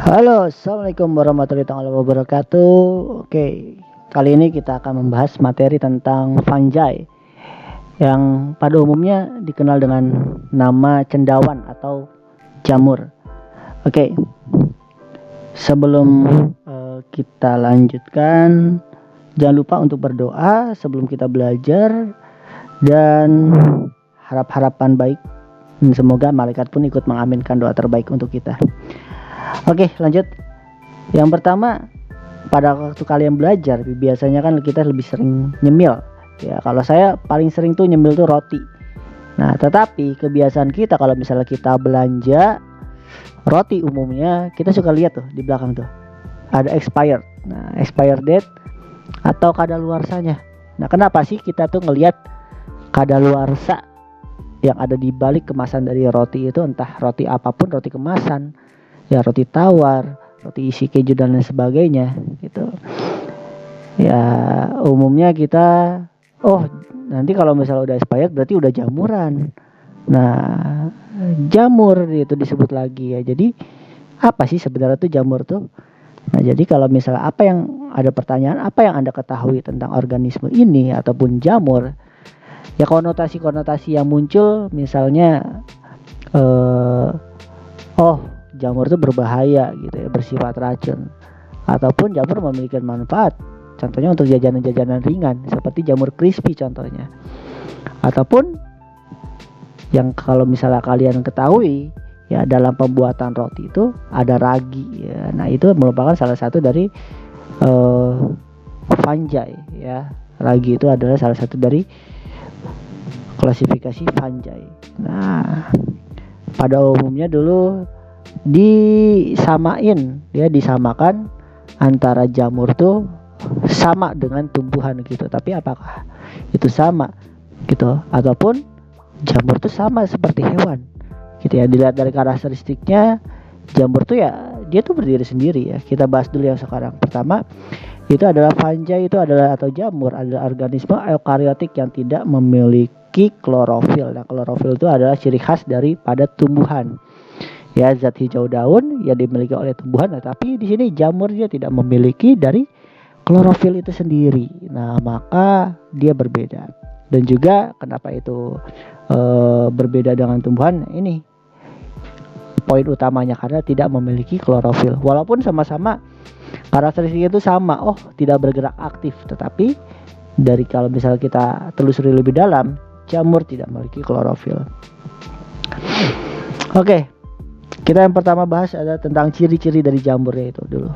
Halo, assalamualaikum warahmatullahi wabarakatuh. Oke, kali ini kita akan membahas materi tentang fungi yang pada umumnya dikenal dengan nama cendawan atau jamur. Oke, sebelum kita lanjutkan, jangan lupa untuk berdoa sebelum kita belajar dan harap-harapan baik. Dan semoga malaikat pun ikut mengaminkan doa terbaik untuk kita. Oke, lanjut. Yang pertama, pada waktu kalian belajar biasanya kan kita lebih sering nyemil ya. Kalau saya paling sering tuh nyemil tuh roti. Nah, tetapi kebiasaan kita kalau misalnya kita belanja roti, umumnya kita suka lihat tuh di belakang tuh ada expired. Nah, expired date atau kadaluarsanya. Nah, kenapa sih kita tuh ngelihat kadaluarsa yang ada di balik kemasan dari roti itu, entah roti apapun, roti kemasan ya, roti tawar, roti isi keju dan lain sebagainya gitu ya. Umumnya kita, oh, nanti kalau misalnya udah expired berarti udah jamuran. Nah, jamur itu disebut lagi ya. Jadi apa sih sebenarnya tuh jamur tuh? Nah, jadi kalau misalnya ada pertanyaan apa yang Anda ketahui tentang organisme ini ataupun jamur, ya konotasi-konotasi yang muncul misalnya oh, jamur itu berbahaya gitu ya, bersifat racun, ataupun jamur memiliki manfaat, contohnya untuk jajanan-jajanan ringan seperti jamur crispy contohnya. Ataupun yang kalau misalnya kalian ketahui ya, dalam pembuatan roti itu ada ragi ya. Nah, itu merupakan salah satu dari fungi ya. Ragi itu adalah salah satu dari klasifikasi fungi. Nah, pada umumnya dulu disamakan antara jamur tuh sama dengan tumbuhan gitu. Tapi apakah itu sama gitu, ataupun jamur tuh sama seperti hewan gitu ya? Dilihat dari karakteristiknya, jamur tuh ya dia tuh berdiri sendiri ya. Kita bahas dulu yang sekarang. Pertama, itu adalah fungi, itu adalah atau jamur adalah organisme eukariotik yang tidak memiliki klorofil. Nah, klorofil itu adalah ciri khas daripada tumbuhan ya, zat hijau daun yang dimiliki oleh tumbuhan. Tapi di sini jamur dia tidak memiliki dari klorofil itu sendiri. Nah, maka dia berbeda. Dan juga kenapa itu berbeda dengan tumbuhan, ini poin utamanya karena tidak memiliki klorofil. Walaupun sama-sama karakteristiknya itu sama, oh, tidak bergerak aktif, tetapi dari kalau misalnya kita telusuri lebih dalam, jamur tidak memiliki klorofil. Oke, kita yang pertama bahas ada tentang ciri-ciri dari jamurnya itu dulu.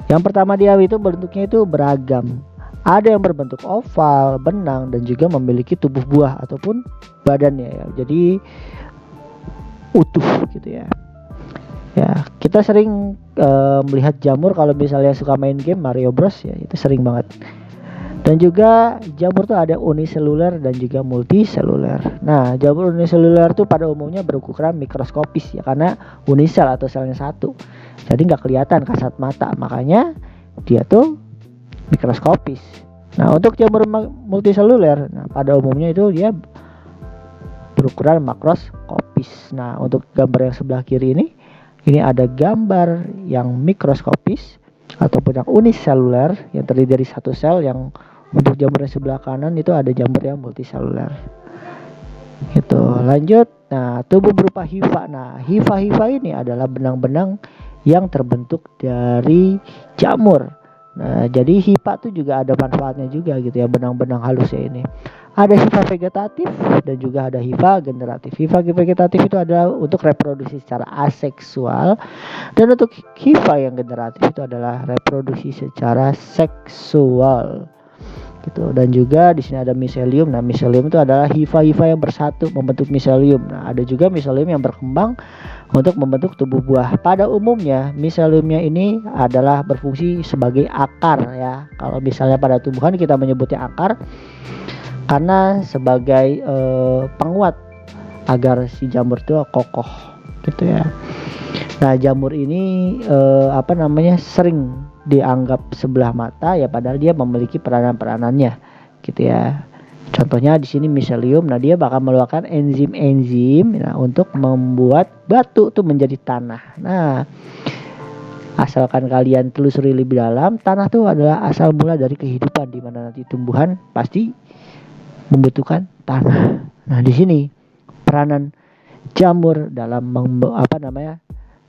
Yang pertama, dia itu bentuknya itu beragam. Ada yang berbentuk oval, benang, dan juga memiliki tubuh buah ataupun badannya ya. Jadi utuh gitu ya. Ya, kita sering melihat jamur kalau misalnya suka main game Mario Bros ya, itu sering banget. Dan juga jamur tuh ada uniseluler dan juga multiseluler. Nah, jamur uniseluler tuh pada umumnya berukuran mikroskopis ya, karena unisel atau selnya satu. Jadi nggak kelihatan kasat mata, makanya dia tuh mikroskopis. Nah, untuk jamur multiseluler, nah, pada umumnya itu dia berukuran makroskopis. Nah, untuk gambar yang sebelah kiri ini ada gambar yang mikroskopis ataupun yang uniseluler yang terdiri dari satu sel. Yang untuk jamur yang sebelah kanan itu ada jamur yang multiseluler. Itu lanjut. Nah, tubuh berupa hifa. Nah, hifa ini adalah benang-benang yang terbentuk dari jamur. Nah, jadi hifa itu juga ada manfaatnya juga gitu ya, benang-benang halusnya ini. Ada hifa vegetatif dan juga ada hifa generatif. Hifa vegetatif itu adalah untuk reproduksi secara aseksual, dan untuk hifa yang generatif itu adalah reproduksi secara seksual gitu. Dan juga di sini ada miselium. Nah, miselium itu adalah hifa-hifa yang bersatu membentuk miselium. Nah, ada juga miselium yang berkembang untuk membentuk tubuh buah. Pada umumnya miseliumnya ini adalah berfungsi sebagai akar ya. Kalau misalnya pada tumbuhan kita menyebutnya akar karena sebagai penguat agar si jamur itu kokoh gitu ya. Nah, jamur ini sering dianggap sebelah mata ya, padahal dia memiliki peranan-peranannya gitu ya. Contohnya di sini miselium. Nah, dia bakal mengeluarkan enzim-enzim untuk membuat batu tuh menjadi tanah. Nah, Asalkan kalian telusuri lebih dalam, tanah itu adalah asal mula dari kehidupan, di mana nanti tumbuhan pasti membutuhkan tanah. Nah, di sini peranan jamur dalam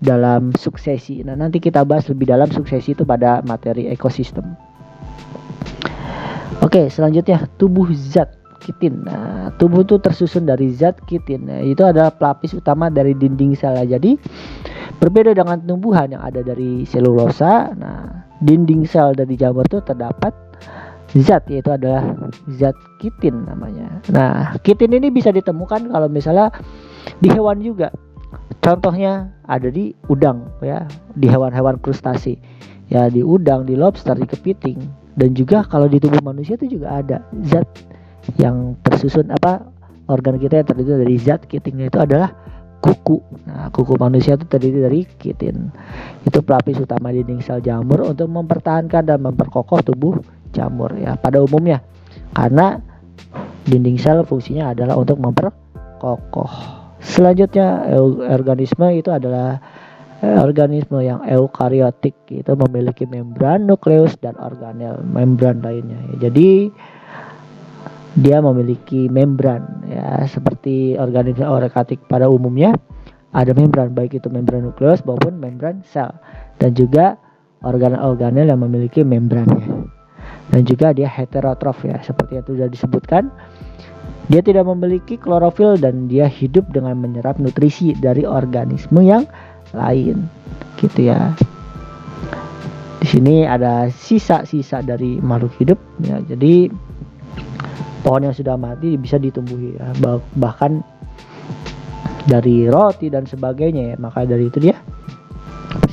dalam suksesi. Nah, nanti kita bahas lebih dalam suksesi itu pada materi ekosistem. Oke, selanjutnya tubuh zat kitin. Nah, tubuh itu tersusun dari zat kitin. Nah, itu adalah pelapis utama dari dinding sel. Jadi berbeda dengan tumbuhan yang ada dari selulosa. Nah, dinding sel dari jamur itu terdapat zat, yaitu adalah zat kitin namanya. Nah, kitin ini bisa ditemukan kalau misalnya di hewan juga. Contohnya ada di udang ya, di hewan-hewan krustase. Ya, di udang, di lobster, di kepiting, dan juga kalau di tubuh manusia itu juga ada zat yang tersusun organ kita yang terdiri dari zat kitin, itu adalah kuku. Nah, kuku manusia itu terdiri dari kitin. Itu pelapis utama dinding sel jamur untuk mempertahankan dan memperkokoh tubuh jamur ya pada umumnya. Karena dinding sel fungsinya adalah untuk memperkokoh. Selanjutnya organisme itu adalah organisme yang eukariotik, itu memiliki membran, nukleus, dan organel membran lainnya. Jadi dia memiliki membran ya, seperti organisme eukariotik pada umumnya ada membran, baik itu membran nukleus maupun membran sel, dan juga organel-organel yang memiliki membrannya. Dan juga dia heterotrof ya, seperti yang sudah disebutkan. Dia tidak memiliki klorofil dan dia hidup dengan menyerap nutrisi dari organisme yang lain, gitu ya. Di sini ada sisa-sisa dari makhluk hidup ya. Jadi pohon yang sudah mati bisa ditumbuhi ya, bahkan dari roti dan sebagainya ya. Maka dari itu dia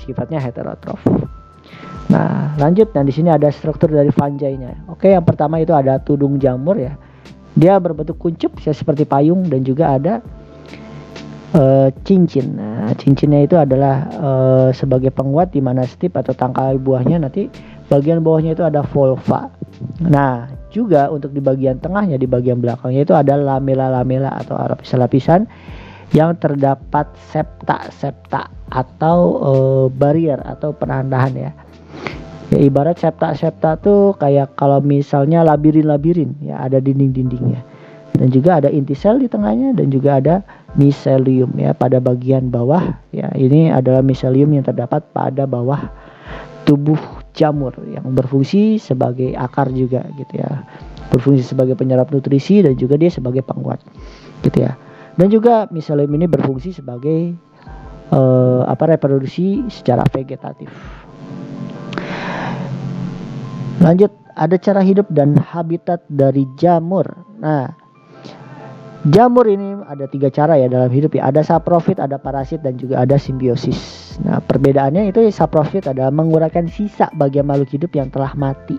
sifatnya heterotrof. Nah, lanjut. Nah, di sini ada struktur dari fungi-nya. Oke, yang pertama itu ada tudung jamur ya. Dia berbentuk kuncup ya, seperti payung, dan juga ada cincin. Nah, cincinnya itu adalah sebagai penguat di mana stip atau tangkai buahnya nanti bagian bawahnya itu ada volva. Nah, juga untuk di bagian tengahnya, di bagian belakangnya itu ada lamela-lamela atau lapisan-lapisan yang terdapat septa atau barrier atau penahan ya. Ya, ibarat septa tuh kayak kalau misalnya labirin ya, ada dinding-dindingnya. Dan juga ada inti sel di tengahnya, dan juga ada miselium ya pada bagian bawah ya. Ini adalah miselium yang terdapat pada bawah tubuh jamur yang berfungsi sebagai akar juga gitu ya. Berfungsi sebagai penyerap nutrisi dan juga dia sebagai penguat gitu ya. Dan juga miselium ini berfungsi sebagai reproduksi secara vegetatif. Lanjut, ada cara hidup dan habitat dari jamur. Nah, jamur ini ada 3 cara ya dalam hidup ya. Ada saprofit, ada parasit, dan juga ada simbiosis. Nah, perbedaannya itu saprofit adalah menguraikan sisa bagian makhluk hidup yang telah mati.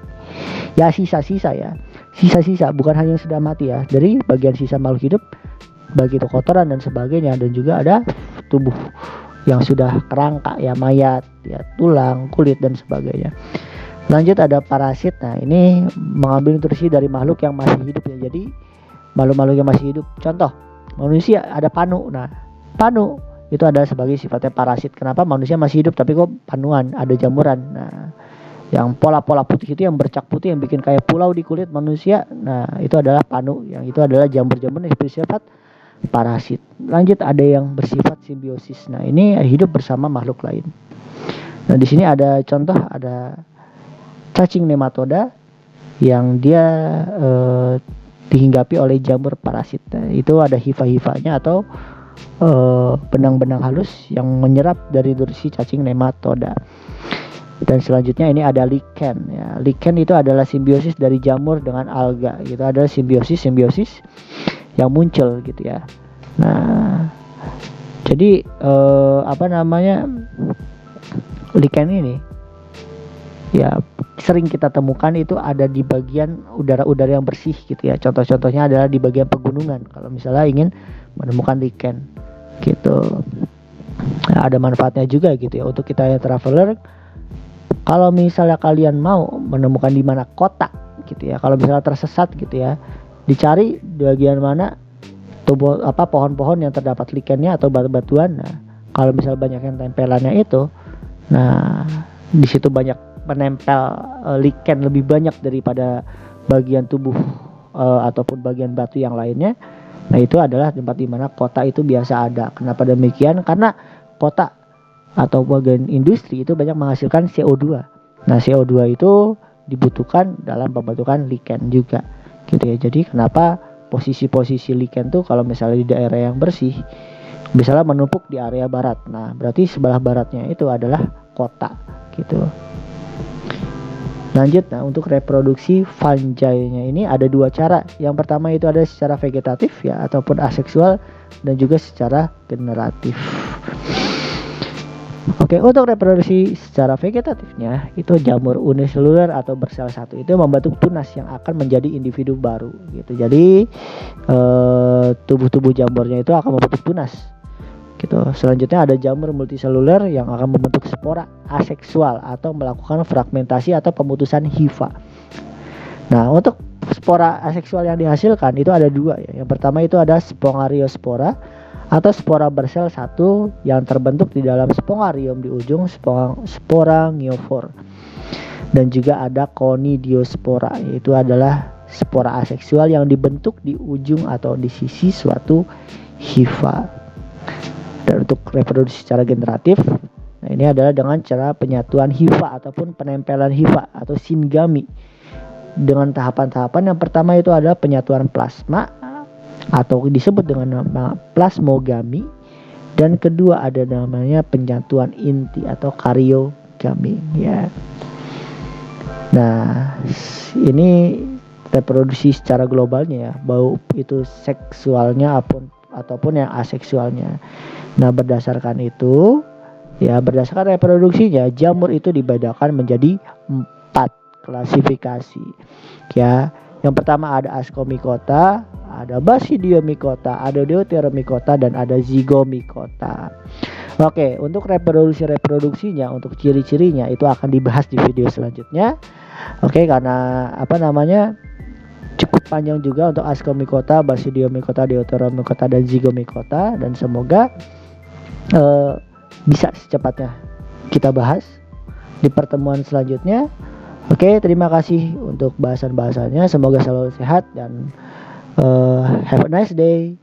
Ya, sisa-sisa ya. Sisa-sisa, bukan hanya yang sudah mati ya. Dari bagian sisa makhluk hidup, baik itu kotoran dan sebagainya, dan juga ada tubuh yang sudah kerangka ya, mayat ya, tulang, kulit, dan sebagainya. Lanjut ada parasit. Nah, ini mengambil nutrisi dari makhluk yang masih hidup ya. Jadi makhluk-makhluk yang masih hidup, contoh manusia ada panu. Nah, panu itu adalah sebagai sifatnya parasit. Kenapa manusia masih hidup tapi kok panuan, ada jamuran. Nah, yang pola-pola putih itu, yang bercak putih, yang bikin kayak pulau di kulit manusia. Nah, itu adalah panu, yang itu adalah jamur-jamur yang bersifat parasit. Lanjut ada yang bersifat simbiosis. Nah, ini hidup bersama makhluk lain. Nah, di sini ada contoh, ada cacing nematoda yang dia dihinggapi oleh jamur parasit. Nah, itu ada hifa-hifanya atau benang-benang halus yang menyerap dari nutrisi cacing nematoda. Dan selanjutnya ini ada lichen ya. Lichen itu adalah simbiosis dari jamur dengan alga. Itu adalah simbiosis yang muncul gitu ya. Nah, jadi lichen ini ya sering kita temukan itu ada di bagian udara-udara yang bersih gitu ya. Contoh-contohnya adalah di bagian pegunungan kalau misalnya ingin menemukan lichen gitu. Nah, ada manfaatnya juga gitu ya untuk kita yang traveler. Kalau misalnya kalian mau menemukan di mana kota gitu ya, kalau misalnya tersesat gitu ya, dicari di bagian mana pohon-pohon yang terdapat lichennya atau batu-batuan. Nah, kalau misalnya banyak yang tempelannya itu, Nah, di situ banyak menempel lichen lebih banyak daripada bagian tubuh ataupun bagian batu yang lainnya. Nah, itu adalah tempat di mana kota itu biasa ada. Kenapa demikian? Karena kota atau bagian industri itu banyak menghasilkan CO2. Nah, CO2 itu dibutuhkan dalam pembentukan lichen juga, gitu ya. Jadi kenapa posisi-posisi lichen tuh kalau misalnya di daerah yang bersih, misalnya menumpuk di area barat. Nah, berarti sebelah baratnya itu adalah kota, gitu. Lanjut, nah untuk reproduksi fungi-nya ini ada dua cara. Yang pertama itu ada secara vegetatif ya ataupun aseksual, dan juga secara generatif. Oke, untuk reproduksi secara vegetatifnya itu jamur uniseluler atau bersel satu itu membentuk tunas yang akan menjadi individu baru gitu. Jadi tubuh-tubuh jamurnya itu akan membentuk tunas gitu. Selanjutnya ada jamur multiseluler yang akan membentuk spora aseksual atau melakukan fragmentasi atau pemutusan hifa. Nah, untuk spora aseksual yang dihasilkan itu ada dua ya. Yang pertama itu ada spongariospora atau spora bersel satu yang terbentuk di dalam spongarium di ujung sporangiofor. Dan juga ada conidiospora, yaitu adalah spora aseksual yang dibentuk di ujung atau di sisi suatu hifa. Dan untuk reproduksi secara generatif, nah ini adalah dengan cara penyatuan hifa ataupun penempelan hifa atau singami dengan tahapan-tahapan. Yang pertama itu adalah penyatuan plasma atau disebut dengan nama plasmogami, dan kedua ada namanya penyatuan inti atau karyogami ya. Nah, ini reproduksi secara globalnya ya, bau itu seksualnya ataupun yang aseksualnya. Nah, berdasarkan itu ya, berdasarkan reproduksinya jamur itu dibedakan menjadi 4 klasifikasi ya. Yang pertama ada Ascomycota, ada Basidiomycota, ada Deuteromycota, dan ada Zygomycota. Oke, untuk reproduksinya, untuk ciri-cirinya itu akan dibahas di video selanjutnya. Oke, karena cukup panjang juga untuk Ascomycota, Basidiomycota, Deuteromycota, dan Zygomycota, dan semoga bisa secepatnya kita bahas di pertemuan selanjutnya. Oke, terima kasih untuk bahasan-bahasannya. Semoga selalu sehat dan have a nice day.